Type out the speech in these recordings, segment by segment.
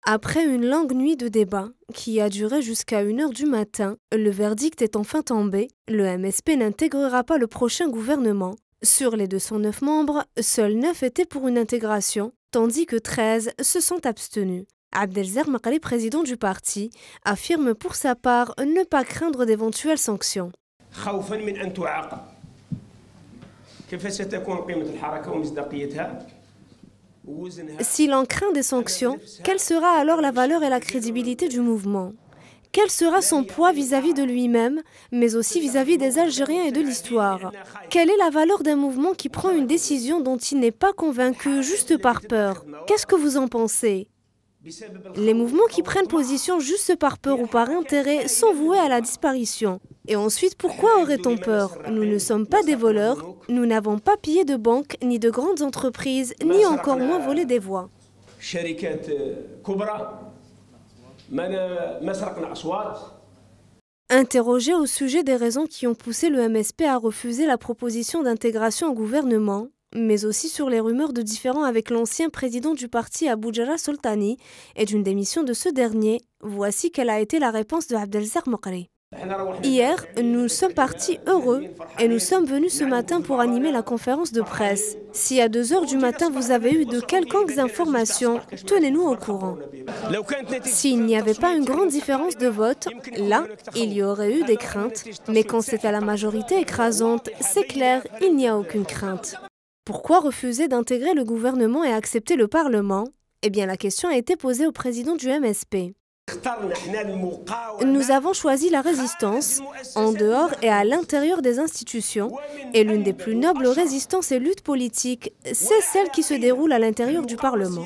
Après une longue nuit de débat, qui a duré jusqu'à 1 heure du matin, le verdict est enfin tombé, le MSP n'intégrera pas le prochain gouvernement. Sur les 209 membres, seuls 9 étaient pour une intégration, tandis que 13 se sont abstenus. Abdelzer Makali, président du parti, affirme pour sa part ne pas craindre d'éventuelles sanctions. Si l'on craint des sanctions, quelle sera alors la valeur et la crédibilité du mouvement? Quel sera son poids vis-à-vis de lui-même, mais aussi vis-à-vis des Algériens et de l'histoire? Quelle est la valeur d'un mouvement qui prend une décision dont il n'est pas convaincu juste par peur? Qu'est-ce que vous en pensez? Les mouvements qui prennent position juste par peur ou par intérêt sont voués à la disparition. Et ensuite, pourquoi aurait-on peur? Nous ne sommes pas des voleurs, nous n'avons pas pillé de banques, ni de grandes entreprises, ni encore moins volé des voix. Interrogé au sujet des raisons qui ont poussé le MSP à refuser la proposition d'intégration au gouvernement, mais aussi sur les rumeurs de différends avec l'ancien président du parti Aboudjara Soltani et d'une démission de ce dernier, voici quelle a été la réponse de Abdelzer Makali. Hier, nous sommes partis heureux et nous sommes venus ce matin pour animer la conférence de presse. Si à 2 heures du matin vous avez eu de quelconques informations, tenez-nous au courant. S'il n'y avait pas une grande différence de vote, là, il y aurait eu des craintes. Mais quand c'est à la majorité écrasante, c'est clair, il n'y a aucune crainte. Pourquoi refuser d'intégrer le gouvernement et accepter le Parlement? Eh bien, la question a été posée au président du MSP. Nous avons choisi la résistance, en dehors et à l'intérieur des institutions, et l'une des plus nobles résistances et luttes politiques, c'est celle qui se déroule à l'intérieur du Parlement.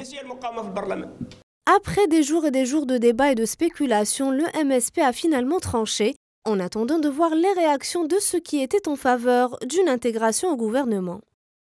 Après des jours et des jours de débats et de spéculations, le MSP a finalement tranché, en attendant de voir les réactions de ceux qui étaient en faveur d'une intégration au gouvernement.